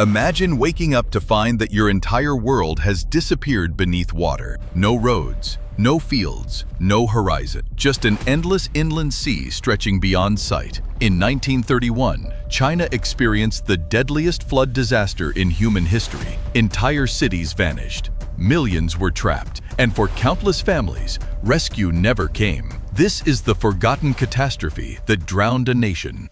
Imagine waking up to find that your entire world has disappeared beneath water. No roads, no fields, no horizon, just an endless inland sea stretching beyond sight. In 1931, China experienced the deadliest flood disaster in human history. Entire cities vanished. Millions were trapped, and for countless families, rescue never came. This is the forgotten catastrophe that drowned a nation.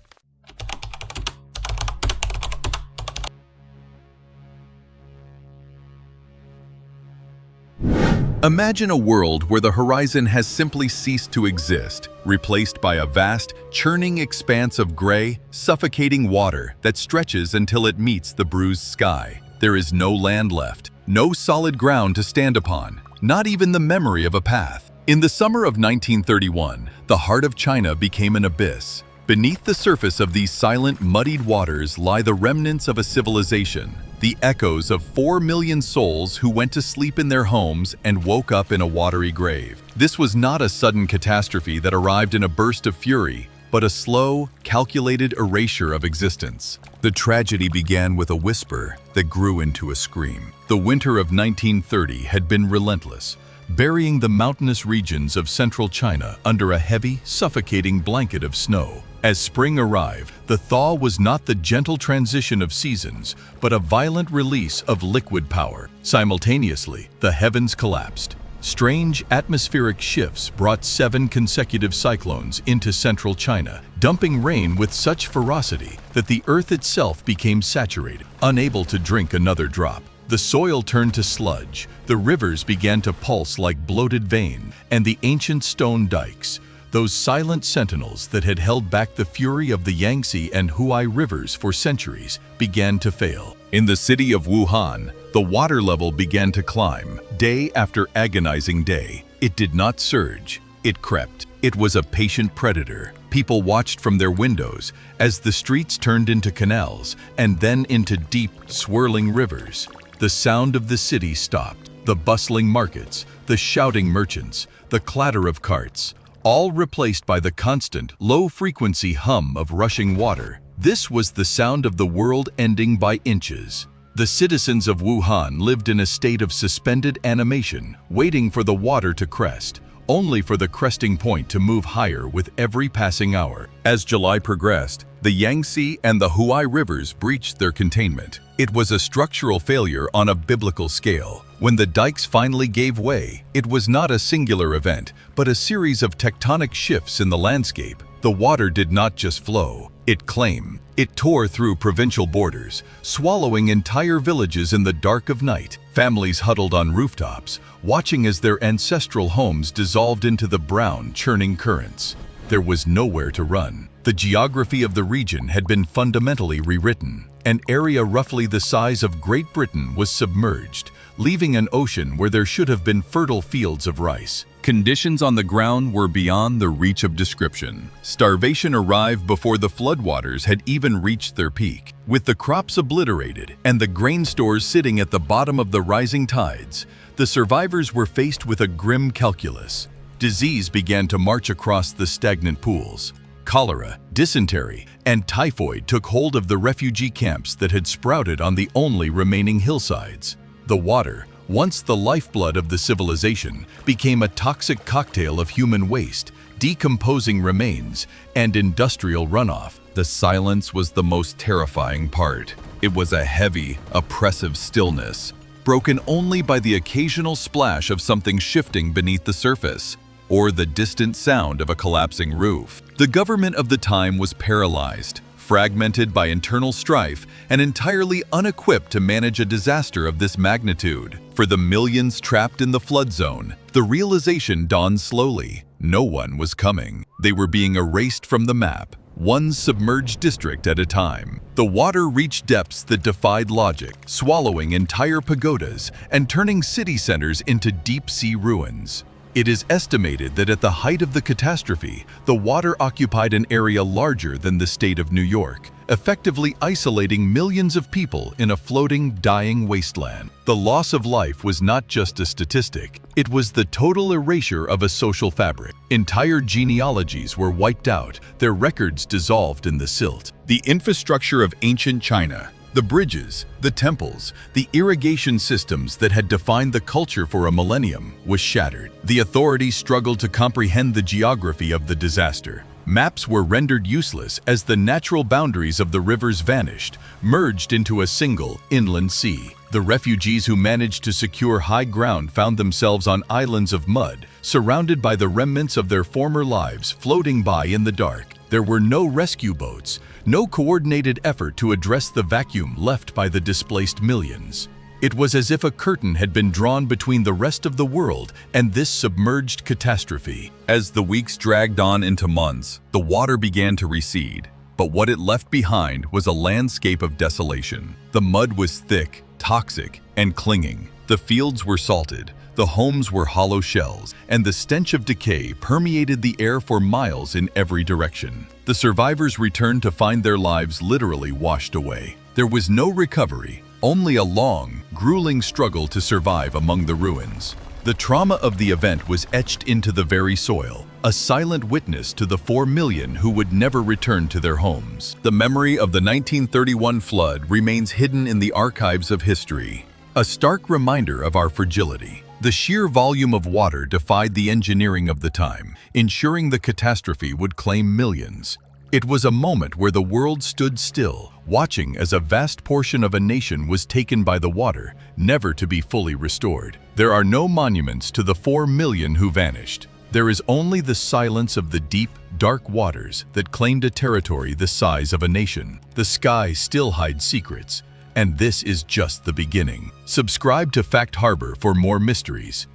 Imagine a world where the horizon has simply ceased to exist, replaced by a vast, churning expanse of gray, suffocating water that stretches until it meets the bruised sky. There is no land left, no solid ground to stand upon, not even the memory of a path. In the summer of 1931, the heart of China became an abyss. Beneath the surface of these silent, muddied waters lie the remnants of a civilization, the echoes of 4 million souls who went to sleep in their homes and woke up in a watery grave. This was not a sudden catastrophe that arrived in a burst of fury, but a slow, calculated erasure of existence. The tragedy began with a whisper that grew into a scream. The winter of 1930 had been relentless, burying the mountainous regions of central China under a heavy, suffocating blanket of snow. As spring arrived, the thaw was not the gentle transition of seasons, but a violent release of liquid power. Simultaneously, the heavens collapsed. Strange atmospheric shifts brought 7 consecutive cyclones into central China, dumping rain with such ferocity that the earth itself became saturated, unable to drink another drop. The soil turned to sludge, the rivers began to pulse like bloated veins, and the ancient stone dikes, those silent sentinels that had held back the fury of the Yangtze and Huai rivers for centuries, began to fail. In the city of Wuhan, the water level began to climb, day after agonizing day. It did not surge, it crept. It was a patient predator. People watched from their windows as the streets turned into canals and then into deep, swirling rivers. The sound of the city stopped. The bustling markets, the shouting merchants, the clatter of carts, all replaced by the constant, low-frequency hum of rushing water. This was the sound of the world ending by inches. The citizens of Wuhan lived in a state of suspended animation, waiting for the water to crest, only for the cresting point to move higher with every passing hour. As July progressed, the Yangtze and the Huai rivers breached their containment. It was a structural failure on a biblical scale. When the dikes finally gave way, it was not a singular event, but a series of tectonic shifts in the landscape. The water did not just flow, it claimed. It tore through provincial borders, swallowing entire villages in the dark of night. Families huddled on rooftops, watching as their ancestral homes dissolved into the brown, churning currents. There was nowhere to run. The geography of the region had been fundamentally rewritten. An area roughly the size of Great Britain was submerged, leaving an ocean where there should have been fertile fields of rice. Conditions on the ground were beyond the reach of description. Starvation arrived before the floodwaters had even reached their peak. With the crops obliterated and the grain stores sitting at the bottom of the rising tides, the survivors were faced with a grim calculus. Disease began to march across the stagnant pools. Cholera, dysentery, and typhoid took hold of the refugee camps that had sprouted on the only remaining hillsides. The water, once the lifeblood of the civilization, became a toxic cocktail of human waste, decomposing remains, and industrial runoff. The silence was the most terrifying part. It was a heavy, oppressive stillness, broken only by the occasional splash of something shifting beneath the surface, or the distant sound of a collapsing roof. The government of the time was paralyzed, fragmented by internal strife, and entirely unequipped to manage a disaster of this magnitude. For the millions trapped in the flood zone, the realization dawned slowly. No one was coming. They were being erased from the map, one submerged district at a time. The water reached depths that defied logic, swallowing entire pagodas and turning city centers into deep-sea ruins. It is estimated that at the height of the catastrophe, the water occupied an area larger than the state of New York, effectively isolating millions of people in a floating, dying wasteland. The loss of life was not just a statistic, it was the total erasure of a social fabric. Entire genealogies were wiped out, their records dissolved in the silt. The infrastructure of ancient China, The bridges, the temples, the irrigation systems that had defined the culture for a millennium was shattered. The authorities struggled to comprehend the geography of the disaster. Maps were rendered useless as the natural boundaries of the rivers vanished, merged into a single inland sea. The refugees who managed to secure high ground found themselves on islands of mud, surrounded by the remnants of their former lives floating by in the dark. There were no rescue boats, no coordinated effort to address the vacuum left by the displaced millions. It was as if a curtain had been drawn between the rest of the world and this submerged catastrophe. As the weeks dragged on into months, the water began to recede. But what it left behind was a landscape of desolation. The mud was thick, toxic, and clinging. The fields were salted, the homes were hollow shells, and the stench of decay permeated the air for miles in every direction. The survivors returned to find their lives literally washed away. There was no recovery, only a long, grueling struggle to survive among the ruins. The trauma of the event was etched into the very soil, a silent witness to the 4 million who would never return to their homes. The memory of the 1931 flood remains hidden in the archives of history, a stark reminder of our fragility. The sheer volume of water defied the engineering of the time, ensuring the catastrophe would claim millions. It was a moment where the world stood still, watching as a vast portion of a nation was taken by the water, never to be fully restored. There are no monuments to the 4 million who vanished. There is only the silence of the deep, dark waters that claimed a territory the size of a nation. The sky still hides secrets, and this is just the beginning. Subscribe to Fact Harbor for more mysteries.